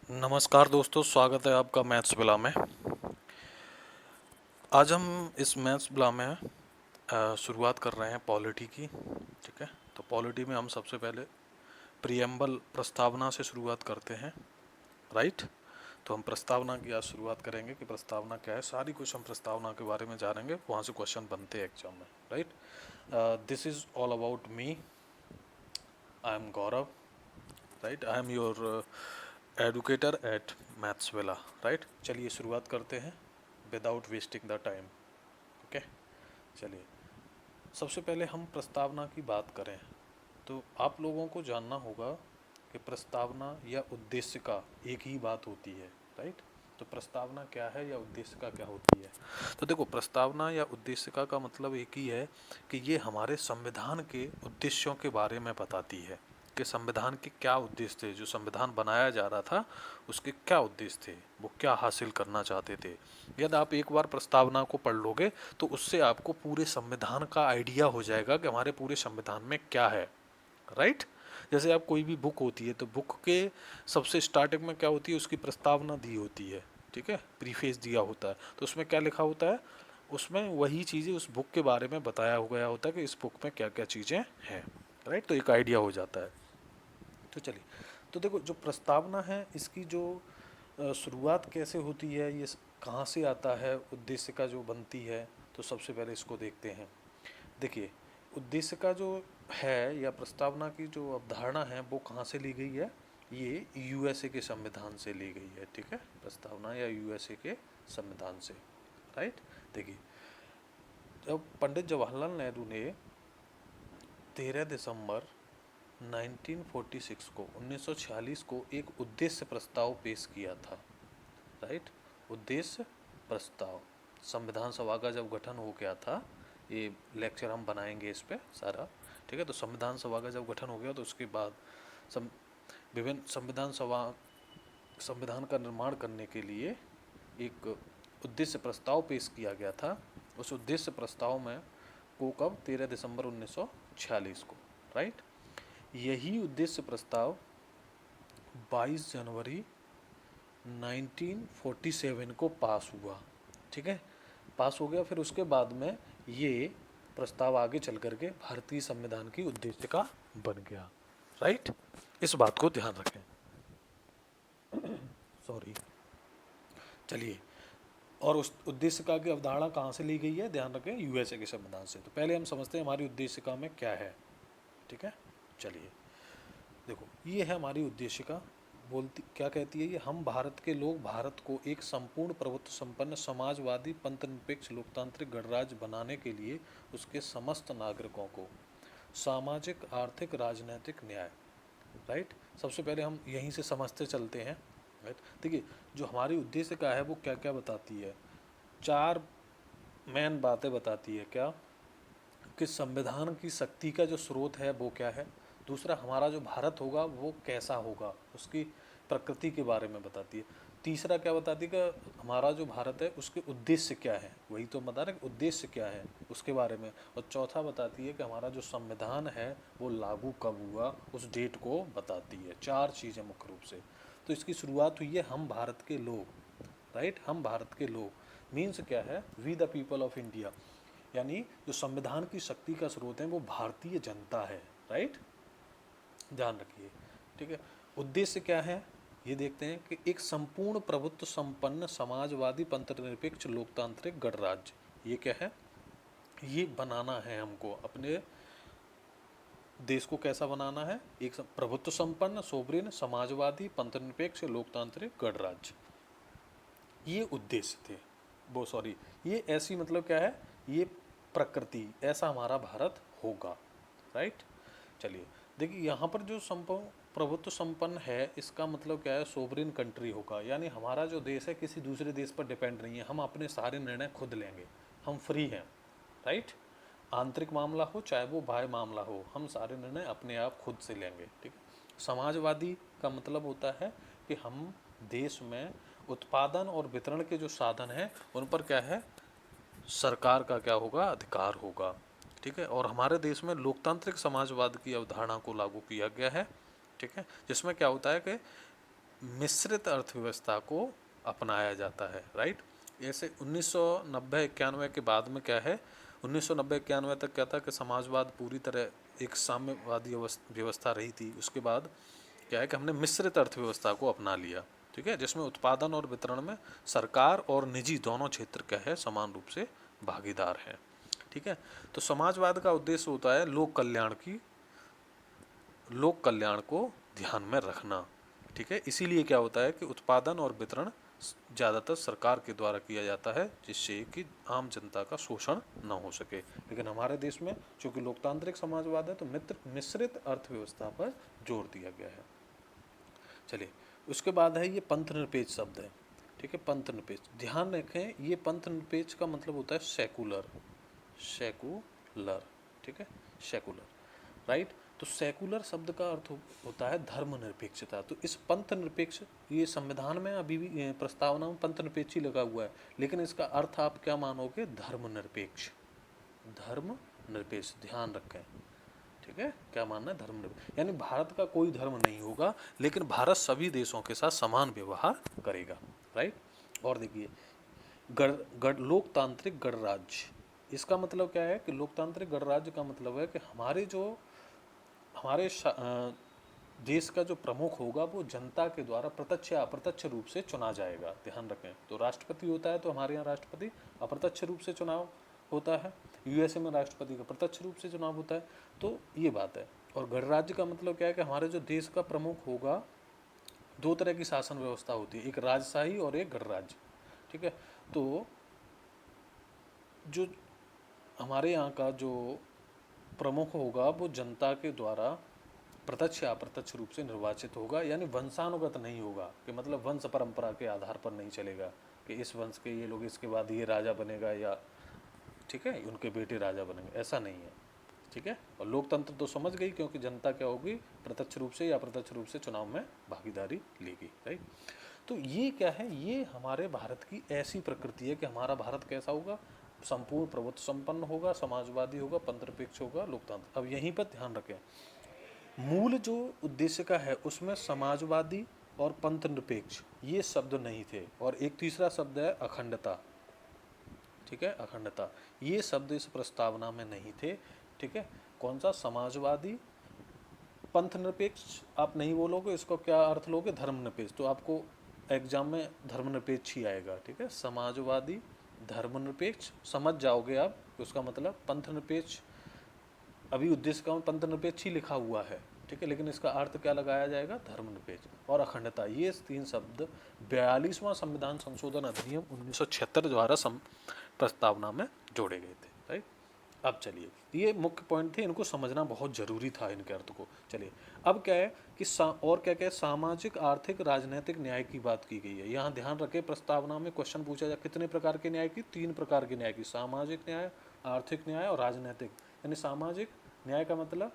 नमस्कार दोस्तों, स्वागत है आपका मैथ्स बिला में। आज हम इस मैथ्स बिला में शुरुआत कर रहे हैं पॉलिटी की। ठीक है, तो पॉलिटी में हम सबसे पहले प्रियम्बल प्रस्तावना से शुरुआत करते हैं। राइट, तो हम प्रस्तावना की आज शुरुआत करेंगे कि प्रस्तावना क्या है। सारी कुछ हम प्रस्तावना के बारे में जानेंगे, वहाँ से क्वेश्चन बनते हैं एग्जाम में। Right, this is all about me. I am Gaurav. Right, I am your educator at Mathsvilla. Right, चलिए शुरुआत करते हैं without wasting the time. Okay, चलिए सबसे पहले हम प्रस्तावना की बात करें तो आप लोगों को जानना होगा कि प्रस्तावना या उद्देश्य का एक ही बात होती है। राइट, तो प्रस्तावना क्या है या उद्देश्य का क्या होती है। तो देखो, प्रस्तावना या उद्देश्य का मतलब एक ही है कि ये हमारे संविधान के उद्देश्यों के बारे में बताती है कि संविधान के क्या उद्देश्य थे। जो संविधान बनाया जा रहा था उसके क्या उद्देश्य थे, वो क्या हासिल करना चाहते थे। यदि आप एक बार प्रस्तावना को पढ़ लोगे तो उससे आपको पूरे संविधान का आइडिया हो जाएगा कि हमारे पूरे संविधान में क्या है। राइट, जैसे आप कोई भी बुक होती है तो बुक के सबसे स्टार्टिंग में क्या होती है, उसकी प्रस्तावना दी होती है। ठीक है, प्रीफेस दिया होता है, तो उसमें क्या लिखा होता है, उसमें वही चीज़ें उस बुक के बारे में बताया गया होता है कि इस बुक में क्या क्या चीज़ें हैं। राइट, तो एक आइडिया हो जाता है। तो चलिए, तो देखो जो प्रस्तावना है इसकी जो शुरुआत कैसे होती है, ये कहाँ से आता है, उद्देश्य का जो बनती है, तो सबसे पहले इसको देखते हैं। देखिए, उद्देश्य का जो है या प्रस्तावना की जो अवधारणा है वो कहाँ से ली गई है, ये यूएसए के संविधान से ली गई है। ठीक है, प्रस्तावना या यूएसए के संविधान से। राइट, देखिए जब पंडित जवाहरलाल नेहरू ने 13 दिसंबर 1946 को एक उद्देश्य प्रस्ताव पेश किया था। राइट, उद्देश्य प्रस्ताव संविधान सभा का जब गठन हो गया था, ये लेक्चर हम बनाएंगे इस पे सारा। ठीक है, तो संविधान सभा का जब गठन हो गया तो उसके बाद विभिन्न संविधान का निर्माण करने के लिए एक उद्देश्य प्रस्ताव पेश किया गया था। उस उद्देश्य प्रस्ताव में को कब, 13 दिसंबर 1946 को। राइट, यही उद्देश्य प्रस्ताव 22 जनवरी 1947 को पास हुआ। ठीक है, पास हो गया। फिर उसके बाद में ये प्रस्ताव आगे चल करके भारतीय संविधान की उद्देश्य का बन गया। राइट, इस बात को ध्यान रखें। सॉरी, चलिए, और उस उद्देश्य का की अवधारणा कहाँ से ली गई है, ध्यान रखें, यूएसए के संविधान से। तो पहले हम समझते हैं हमारी उद्देशिका में क्या है। ठीक है, चलिए देखो, ये है हमारी उद्देशिका। बोलती क्या कहती है ये, हम भारत के लोग भारत को एक संपूर्ण प्रभुत्व संपन्न समाजवादी पंथनिरपेक्ष लोकतांत्रिक गणराज्य बनाने के लिए उसके समस्त नागरिकों को सामाजिक आर्थिक राजनीतिक न्याय। राइट, सबसे पहले हम यहीं से समझते चलते हैं। राइट, देखिए जो हमारी उद्देश्य का है वो क्या क्या बताती है, चार मेन बातें बताती है। क्या, कि संविधान की शक्ति का जो स्रोत है वो क्या है, दूसरा हमारा जो भारत होगा वो कैसा होगा, उसकी प्रकृति के बारे में बताती है, तीसरा क्या बताती है कि हमारा जो भारत है उसके उद्देश्य क्या है, वही तो बता रहे उद्देश्य क्या है उसके बारे में, और चौथा बताती है कि हमारा जो संविधान है वो लागू कब हुआ, उस डेट को बताती है। चार चीज़ें मुख्य रूप से। तो इसकी शुरुआत हुई है हम भारत के लोग। राइट, हम भारत के लोग मीन्स क्या है, we the people of India, यानी जो संविधान की शक्ति का स्रोत है वो भारतीय जनता है। राइट, ध्यान रखिए। ठीक है, उद्देश्य क्या है ये देखते हैं कि एक संपूर्ण प्रभुत्व संपन्न समाजवादी पंथनिरपेक्ष लोकतांत्रिक गणराज्य, ये क्या है, ये बनाना है हमको। अपने देश को कैसा बनाना है, एक प्रभुत्व संपन्न सोवरेन समाजवादी पंथनिरपेक्ष लोकतांत्रिक गणराज्य, ये उद्देश्य थे। वो सॉरी, ये ऐसी मतलब क्या है, ये प्रकृति, ऐसा हमारा भारत होगा। राइट, चलिए देखिए यहाँ पर जो प्रभुत्व संपन्न है इसका मतलब क्या है, सोवरेन कंट्री होगा, यानी हमारा जो देश है किसी दूसरे देश पर डिपेंड नहीं है, हम अपने सारे निर्णय खुद लेंगे, हम फ्री हैं। राइट, आंतरिक मामला हो चाहे वो बाह्य मामला हो, हम सारे निर्णय अपने आप खुद से लेंगे। ठीक है, समाजवादी का मतलब होता है कि हम देश में उत्पादन और वितरण के जो साधन हैं उन पर क्या है, सरकार का क्या होगा, अधिकार होगा। ठीक है, और हमारे देश में लोकतांत्रिक समाजवाद की अवधारणा को लागू किया गया है। ठीक है, जिसमें क्या होता है कि मिश्रित अर्थव्यवस्था को अपनाया जाता है, राइट। ऐसे 1990-91 के बाद में क्या है, 1990-91 तक क्या था कि समाजवाद पूरी तरह एक साम्यवादी व्यवस्था रही थी। उसके बाद क्या है कि हमने मिश्रित अर्थव्यवस्था को अपना लिया, ठीक है, जिसमें उत्पादन और वितरण में सरकार और निजी दोनों क्षेत्र क्या है समान रूप से भागीदार हैं, ठीक है। तो समाजवाद का उद्देश्य होता है लोक कल्याण को ध्यान में रखना, ठीक है। इसीलिए क्या होता है कि उत्पादन और वितरण ज़्यादातर सरकार के द्वारा किया जाता है, जिससे कि आम जनता का शोषण न हो सके। लेकिन हमारे देश में चूंकि लोकतांत्रिक समाजवाद है तो मिश्रित अर्थव्यवस्था पर जोर दिया गया है। चलिए, उसके बाद है ये पंथ निरपेक्ष शब्द है, ठीक है। पंथ निरपेक्ष, ध्यान रखें, ये पंथ निरपेक्ष का मतलब होता है सेकुलर, ठीक है, सेकुलर, राइट। तो सेकुलर शब्द का अर्थ होता है धर्मनिरपेक्षता। तो इस पंथ निरपेक्ष, ये संविधान में अभी भी प्रस्तावना में पंथ निरपेक्ष ही लगा हुआ है, लेकिन इसका अर्थ आप क्या मानोगे, धर्मनिरपेक्ष, धर्मनिरपेक्ष, ध्यान रखें, ठीक है। क्या मानना है, धर्मनिरपेक्ष, यानी भारत का कोई धर्म नहीं होगा, लेकिन भारत सभी देशों के साथ समान व्यवहार करेगा, राइट। और देखिए, लोकतांत्रिक गणराज्य, इसका मतलब क्या है कि लोकतांत्रिक गणराज्य का मतलब है कि हमारे देश का जो प्रमुख होगा वो जनता के द्वारा प्रत्यक्ष या अप्रत्यक्ष रूप से चुना जाएगा, ध्यान रखें। तो राष्ट्रपति होता है, तो हमारे यहाँ राष्ट्रपति अप्रत्यक्ष रूप से चुनाव होता है, यूएसए में राष्ट्रपति का प्रत्यक्ष रूप से चुनाव होता है। तो ये बात है। और गणराज्य का मतलब क्या है कि हमारे जो देश का प्रमुख होगा, दो तरह की शासन व्यवस्था होती है, एक राजशाही और एक गणराज्य, ठीक है। तो जो हमारे यहाँ का जो प्रमुख होगा वो जनता के द्वारा प्रत्यक्ष या अप्रत्यक्ष रूप से निर्वाचित होगा, यानी वंशानुगत नहीं होगा, कि मतलब वंश परंपरा के आधार पर नहीं चलेगा कि इस वंश के ये लोग इसके बाद ये राजा बनेगा या, ठीक है, उनके बेटे राजा बनेंगे, ऐसा नहीं है, ठीक है। और लोकतंत्र तो समझ गई, क्योंकि जनता क्या होगी, प्रत्यक्ष रूप से या अप्रत्यक्ष रूप से चुनाव में भागीदारी लेगी, राइट। तो ये क्या है, ये हमारे भारत की ऐसी प्रकृति है कि हमारा भारत कैसा होगा, संपूर्ण प्रभुत्व संपन्न होगा, समाजवादी होगा, पंथ निरपेक्ष होगा, लोकतंत्र। अब यहीं पर ध्यान रखें, मूल जो उद्देश्य का है उसमें समाजवादी और पंथ निरपेक्ष ये शब्द नहीं थे, और एक तीसरा शब्द है अखंडता, ठीक है, अखंडता, ये शब्द इस प्रस्तावना में नहीं थे, ठीक है। कौन सा, समाजवादी, पंथ निरपेक्ष आप नहीं बोलोगे, इसको क्या अर्थ लोगे, धर्मनिरपेक्ष, तो आपको एग्जाम में धर्मनिरपेक्ष ही आएगा, ठीक है। समाजवादी, धर्मनिरपेक्ष समझ जाओगे आप, उसका मतलब पंथ निरपेक्ष, अभी उद्देश्य का पंथ निरपेक्ष ही लिखा हुआ है, ठीक है, लेकिन इसका अर्थ क्या लगाया जाएगा, धर्मनिरपेक्ष और अखंडता। ये तीन शब्द 42वां संविधान संशोधन अधिनियम 1976 द्वारा प्रस्तावना में जोड़े गए थे, राइट। अब चलिए, ये मुख्य पॉइंट थे, इनको समझना बहुत जरूरी था, इनके अर्थ को। चलिए, अब क्या है कि और क्या क्या सामाजिक, आर्थिक, राजनीतिक न्याय की बात की गई है। यहाँ ध्यान रखें, प्रस्तावना में क्वेश्चन पूछा जाए, कितने प्रकार के न्याय की, 3 प्रकार के न्याय की, सामाजिक न्याय, आर्थिक न्याय और राजनीतिक। यानी सामाजिक न्याय का मतलब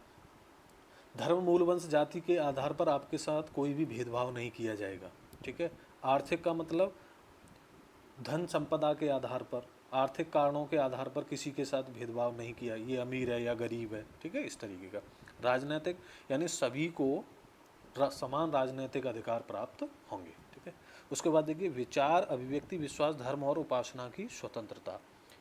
धर्म, मूल, वंश, जाति के आधार पर आपके साथ कोई भी भेदभाव नहीं किया जाएगा, ठीक है। आर्थिक का मतलब धन संपदा के आधार पर, आर्थिक कारणों के आधार पर किसी के साथ भेदभाव नहीं किया, ये अमीर है या गरीब है, ठीक है, इस तरीके का। राजनीतिक यानी सभी को समान राजनीतिक अधिकार प्राप्त होंगे, ठीक है। उसके बाद देखिए, विचार, अभिव्यक्ति, विश्वास, धर्म और उपासना की स्वतंत्रता,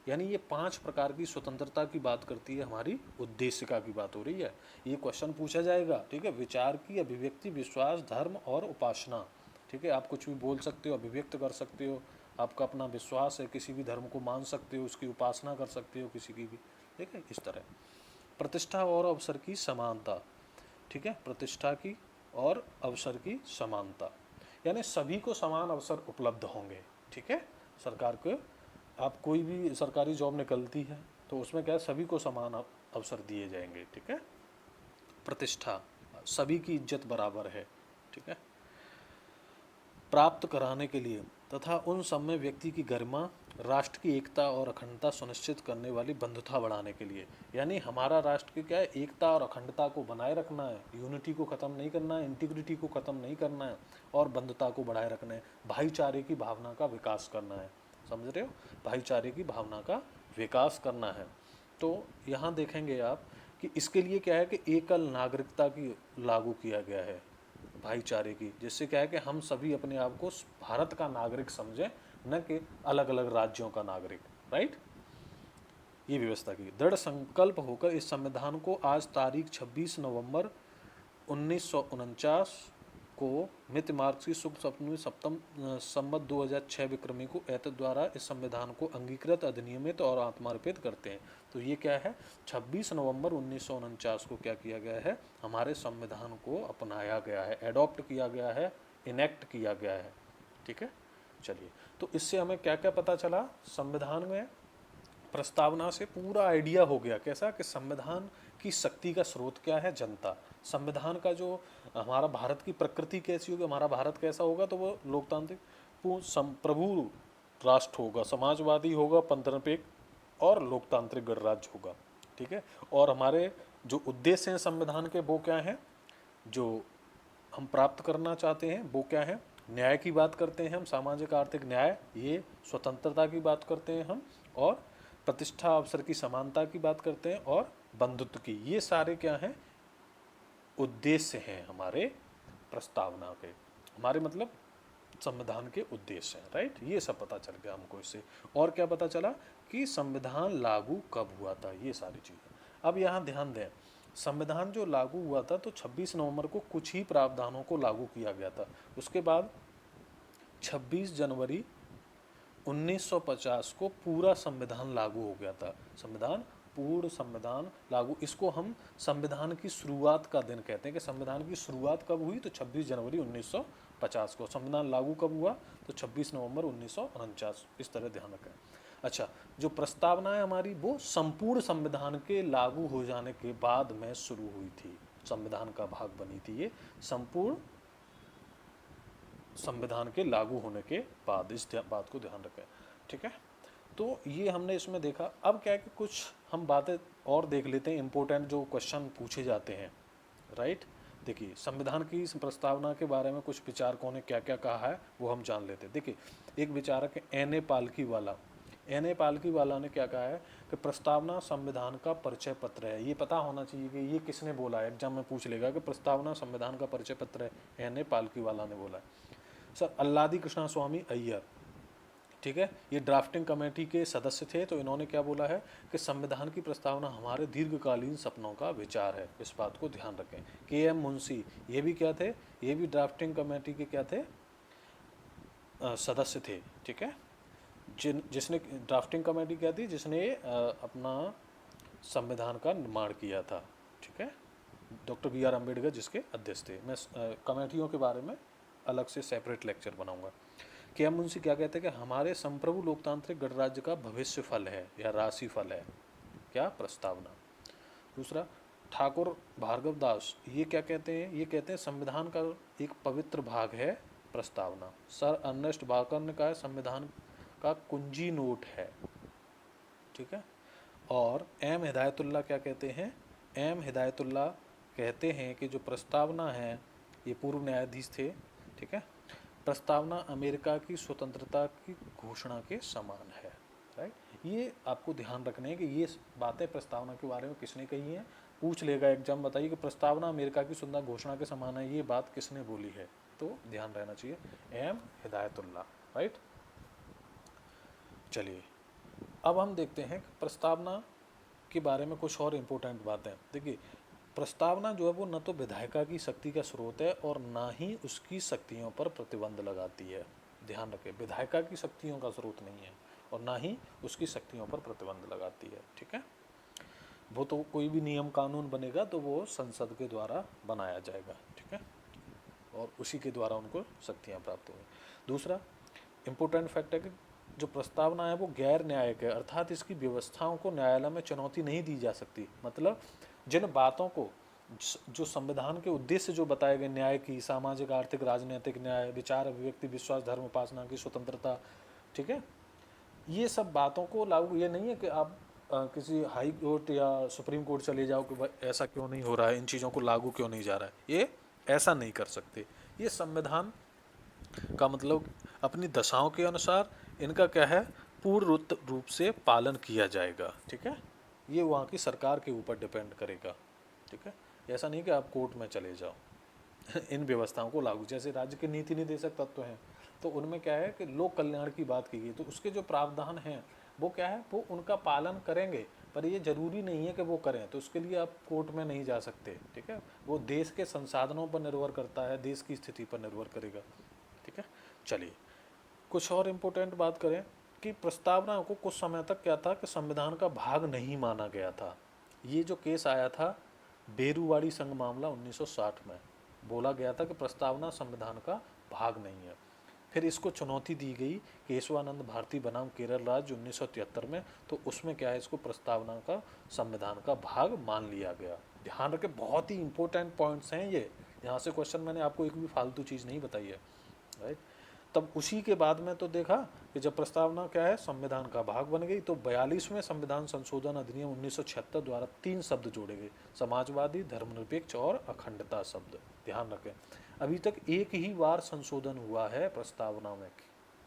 यानी ये 5 प्रकार की स्वतंत्रता की बात करती है, हमारी उद्देशिका की बात हो रही है। ये क्वेश्चन पूछा जाएगा, ठीक है, विचार की, अभिव्यक्ति, विश्वास, धर्म और उपासना, ठीक है। आप कुछ भी बोल सकते हो, अभिव्यक्त कर सकते हो, आपका अपना विश्वास है, किसी भी धर्म को मान सकते हो, उसकी उपासना कर सकते हो, किसी की भी, ठीक है, इस तरह। प्रतिष्ठा और अवसर की समानता, ठीक है, प्रतिष्ठा की और अवसर की समानता, यानी सभी को समान अवसर उपलब्ध होंगे, ठीक है। सरकार को, आप कोई भी सरकारी जॉब निकलती है तो उसमें क्या है, सभी को समान अवसर दिए जाएंगे, ठीक है। प्रतिष्ठा, सभी की इज्जत बराबर है, ठीक है, प्राप्त कराने के लिए तथा उन सब में व्यक्ति की गरिमा, राष्ट्र की एकता और अखंडता सुनिश्चित करने वाली बंधुता बढ़ाने के लिए। यानी हमारा राष्ट्र की क्या है, एकता और अखंडता को बनाए रखना है, यूनिटी को ख़त्म नहीं करना है, इंटीग्रिटी को ख़त्म नहीं करना है, और बंधुता को बढ़ाए रखना है, भाईचारे की भावना का विकास करना है, समझ रहे हो, भाईचारे की भावना का विकास करना है। तो यहाँ देखेंगे आप कि इसके लिए क्या है कि एकल नागरिकता की लागू किया गया है, भाईचारे की, जिससे क्या है कि हम सभी अपने आप को भारत का नागरिक समझें, न कि अलग अलग राज्यों का नागरिक, राइट। ये व्यवस्था की। दृढ़ संकल्प होकर इस संविधान को आज तारीख 26 नवंबर 1949 को मित मार्क्स की शुभ सप्तमी सप्तम संवत 2006 विक्रमी को एतद द्वारा इस संविधान को अंगीकृत, अधिनियमित और आत्मार्पित करते हैं। तो ये क्या है, 26 नवंबर 1949 को क्या किया गया है, हमारे संविधान को अपनाया गया है, एडॉप्ट किया गया है, इनेक्ट किया गया है, ठीक है। चलिए, तो इससे हमें क्या क्या पता चला, संविधान में प्रस्तावना से पूरा आइडिया हो गया कैसा कि संविधान की शक्ति का स्रोत क्या है, जनता। संविधान का जो हमारा भारत की प्रकृति कैसी होगी, हमारा भारत कैसा होगा, तो वो लोकतांत्रिक प्रभु राष्ट्र होगा, समाजवादी होगा, पंथनिरपेक्ष और लोकतांत्रिक गणराज्य होगा, ठीक है। और हमारे जो उद्देश्य हैं संविधान के वो क्या हैं, जो हम प्राप्त करना चाहते हैं वो क्या है, न्याय की बात करते हैं हम, सामाजिक आर्थिक न्याय, ये स्वतंत्रता की बात करते हैं हम, और प्रतिष्ठा अवसर की समानता की बात करते हैं, और बंधुत्व की। ये सारे क्या हैं, उद्देश्य हैं हमारे प्रस्तावना के, हमारे मतलब संविधान के उद्देश्य हैं, राइट। ये सब पता चल गया हमको इससे। और क्या पता चला कि संविधान लागू कब हुआ था, ये सारी चीज़ें। अब यहाँ ध्यान दें, संविधान जो लागू हुआ था तो 26 नवंबर को कुछ ही प्रावधानों को लागू किया गया था। उसके बाद 26 जनवरी 1950 को पूरा संविधान लागू हो गया था। पूर्ण संविधान लागू, इसको हम संविधान की शुरुआत का दिन कहते हैं कि संविधान की शुरुआत कब हुई, तो 26 जनवरी 1950 को। संविधान लागू कब हुआ, तो 26 नवंबर 1949। इस तरह ध्यान रखें। अच्छा, जो प्रस्तावना है हमारी वो संपूर्ण संविधान के लागू हो जाने के बाद में शुरू हुई थी, संविधान का भाग बनी थी ये संपूर्ण संविधान के लागू होने के बाद। इस बात को ध्यान रखें, ठीक है। तो ये हमने इसमें देखा। अब क्या है कि कुछ हम बातें और देख लेते हैं, इंपॉर्टेंट जो क्वेश्चन पूछे जाते हैं, राइट। देखिए, संविधान की प्रस्तावना के बारे में कुछ विचारकों ने क्या क्या कहा है वो हम जान लेते हैं। देखिए, एक विचारक है एन ए पालकी वाला ने क्या कहा है कि प्रस्तावना संविधान का परिचय पत्र है। ये पता होना चाहिए कि ये किसने बोला है, एग्जाम में पूछ लेगा कि प्रस्तावना संविधान का परिचय पत्र है, एन ए पालकी वाला ने बोला है। सर अल्लादी कृष्णा स्वामी अय्यर, ठीक है, ये ड्राफ्टिंग कमेटी के सदस्य थे। तो इन्होंने क्या बोला है कि संविधान की प्रस्तावना हमारे दीर्घकालीन सपनों का विचार है। इस बात को ध्यान रखें। के एम मुंशी, ये भी क्या थे, ये भी ड्राफ्टिंग कमेटी के क्या थे, सदस्य थे, ठीक है। जिसने ड्राफ्टिंग कमेटी क्या थी, जिसने अपना संविधान का निर्माण किया था, ठीक है। डॉक्टर बी आर अम्बेडकर जिसके अध्यक्ष थे। मैं कमेटियों के बारे में अलग से सेपरेट लेक्चर बनाऊंगा। के एम मुंशी क्या कहते हैं कि हमारे संप्रभु लोकतांत्रिक गणराज्य का भविष्य फल है या राशि फल है क्या, प्रस्तावना। दूसरा, ठाकुर भार्गव दास, ये क्या कहते हैं, ये कहते हैं संविधान का एक पवित्र भाग है प्रस्तावना। सर अर्नेस्ट बाकर ने कहा है संविधान का कुंजी नोट है, ठीक है। और एम हिदायतुल्लाह क्या कहते हैं, एम हिदायतुल्लाह कहते हैं कि जो प्रस्तावना है, ये पूर्व न्यायाधीश थे, ठीक है, प्रस्तावना अमेरिका की स्वतंत्रता की घोषणा के समान है, राइट। ये आपको ध्यान रखना है कि ये बातें प्रस्तावना के बारे में किसने कही है, पूछ लेगा एग्जाम, बताइए कि प्रस्तावना अमेरिका की स्वतंत्रता घोषणा के समान है, ये बात किसने बोली है, तो ध्यान रहना चाहिए, एम हिदायतुल्लाह, राइट। चलिए, अब हम देखते हैं कि प्रस्तावना के बारे में कुछ और इम्पोर्टेंट बातें। देखिए, प्रस्तावना जो है वो न तो विधायिका की शक्ति का स्रोत है और ना ही उसकी शक्तियों पर प्रतिबंध लगाती है। ध्यान रखें, विधायिका की शक्तियों का स्रोत नहीं है और ना ही उसकी शक्तियों पर प्रतिबंध लगाती है, ठीक है। वो तो कोई भी नियम कानून बनेगा तो वो संसद के द्वारा बनाया जाएगा, ठीक है, और उसी के द्वारा उनको शक्तियाँ प्राप्त होंगी। दूसरा इम्पोर्टेंट फैक्ट है कि जो प्रस्तावना है वो गैर न्यायिक है, अर्थात इसकी व्यवस्थाओं को न्यायालय में चुनौती नहीं दी जा सकती। मतलब जिन बातों को, जो संविधान के उद्देश्य जो बताए गए, न्याय की, सामाजिक आर्थिक राजनीतिक न्याय, विचार अभिव्यक्ति विश्वास धर्म उपासना की स्वतंत्रता, ठीक है, ये सब बातों को लागू, ये नहीं है कि आप किसी हाई कोर्ट या सुप्रीम कोर्ट चले जाओ कि भाई ऐसा क्यों नहीं हो रहा है, इन चीज़ों को लागू क्यों नहीं जा रहा है, ये ऐसा नहीं कर सकते। ये संविधान का मतलब अपनी दशाओं के अनुसार इनका क्या है, पूर्ण रूप से पालन किया जाएगा, ठीक है। ये वहाँ की सरकार के ऊपर डिपेंड करेगा, ठीक है। ऐसा नहीं कि आप कोर्ट में चले जाओ, इन व्यवस्थाओं को लागू, जैसे राज्य के नीति निर्देशक तत्व हैं तो उनमें क्या है कि लोक कल्याण की बात की गई, तो उसके जो प्रावधान हैं वो क्या है, वो उनका पालन करेंगे, पर ये जरूरी नहीं है कि वो करें, तो उसके लिए आप कोर्ट में नहीं जा सकते, ठीक है। वो देश के संसाधनों पर निर्भर करता है, देश की स्थिति पर निर्भर करेगा, ठीक है। चलिए कुछ और इम्पोर्टेंट बात करें कि प्रस्तावना को कुछ समय तक क्या था कि संविधान का भाग नहीं माना गया था। ये जो केस आया था बेरुवाड़ी संघ मामला 1960 में, बोला गया था कि प्रस्तावना संविधान का भाग नहीं है। फिर इसको चुनौती दी गई केशवानंद भारती बनाम केरल राज्य 1973 में, तो उसमें क्या है, इसको प्रस्तावना का संविधान का भाग मान लिया गया। ध्यान रखें, बहुत ही इंपॉर्टेंट पॉइंट्स हैं ये, यहाँ से क्वेश्चन मैंने आपको एक भी फालतू चीज़ नहीं बताई है, राइट। तब उसी के बाद में तो देखा कि जब प्रस्तावना क्या है संविधान का भाग बन गई, तो 42वें संविधान संशोधन अधिनियम 1976 द्वारा 3 शब्द जोड़े गए, समाजवादी, धर्मनिरपेक्ष और अखंडता शब्द। ध्यान रखें, अभी तक एक ही बार संशोधन हुआ है प्रस्तावना में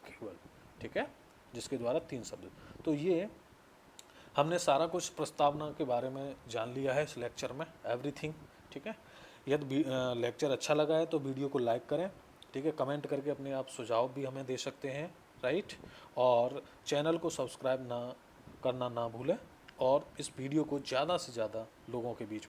केवल, ठीक है, जिसके द्वारा 3 शब्द। तो ये हमने सारा कुछ प्रस्तावना के बारे में जान लिया है इस लेक्चर में, एवरीथिंग, ठीक है। यदि लेक्चर अच्छा लगा है तो वीडियो को लाइक करें, ठीक है, कमेंट करके अपने आप सुझाव भी हमें दे सकते हैं, राइट। और चैनल को सब्सक्राइब करना ना भूलें, और इस वीडियो को ज़्यादा से ज़्यादा लोगों के बीच